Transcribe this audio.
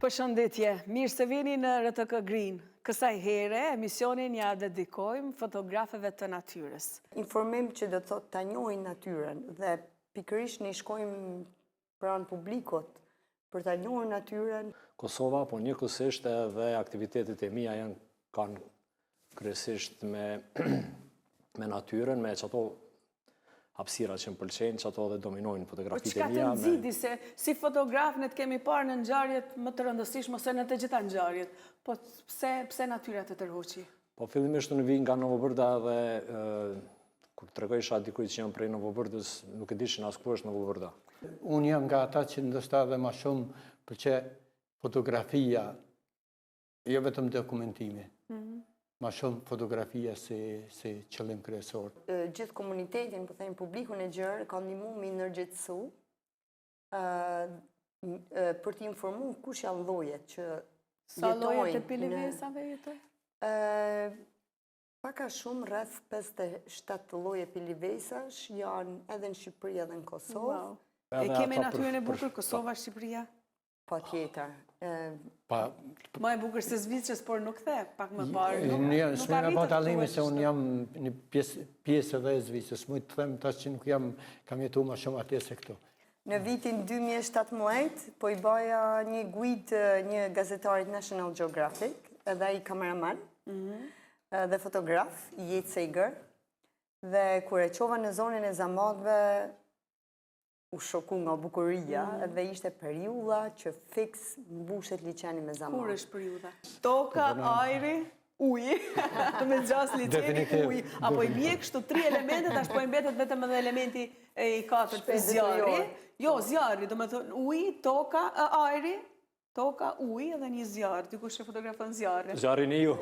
Përshëndetje, mirë se vini në RTK Green. Kësaj here, emisionin ja dedikojmë fotografeve të natyrës. Informim që do të thotë ta njohin natyrën dhe pikërisht ne shkojmë pranë publikut për ta njohur natyrën. Kosova, po njëkohësisht edhe aktivitetet e mia kanë kryesisht me natyrën, me çato hapësira që më pëlqejnë, që ato dhe dominojnë fotografitë e mia. Po çka të nxiti se si fotograf ne të kemi parë në ngjarjet më të rëndësishme ose në të gjitha ngjarjet. Po pse natyra të tërhoqi? Po fillimisht unë vi nga Novobërda dhe kur tregojsha dikujt që jam prej Novobërdës, nuk e dishin as ku është Novobërda. Unë jam nga ata që ndoshta edhe më shumë pëlqej fotografia, jo vetëm dokumentimi. Ma shumë fotografia si qëllim kryesor. Gjithë komunitetin, po thënë publikun e gjerë, ka ndihmuar me ndërgjegjësu për të informuar kush janë llojet që Sa llojet e pilivesave jetoj? Pak a shumë rreth 57 lloje pilivesash janë edhe në Shqipëri edhe në Kosovë. Wow. E kemi natyrën e bukur Kosova, Shqipëria? Patjetër. Ma e bukur se Zvicrës, por nuk the, pak më parë. S'më nga pa dalimi se unë jam një pjesë edhe e Zvicrës. Më të them tash që nuk kam jetuar më shumë atje se këtu. Në vitin 2017, po I baja një guidë një gazetarit National Geographic, edhe ai kameraman, dhe fotograf, Jetë Sejgër, dhe kur e qova në zonën e Zamadhve, u shoku nga bukuria, dhe ishte periudha që fiks mbushet liçeni me Zamadhë. Kur është periudha? Toka, ajri, uji, të me gjas liçeni, uji. Apo I bje kështu 3 elementet, ashtë po I mbetet vetëm edhe elementi I 4, zjarri. Jo, zjarri, do me thënë uji, toka, ajri, toka, uji edhe një zjarë. Dikush që fotografon zjarri. Zjarrin e ju.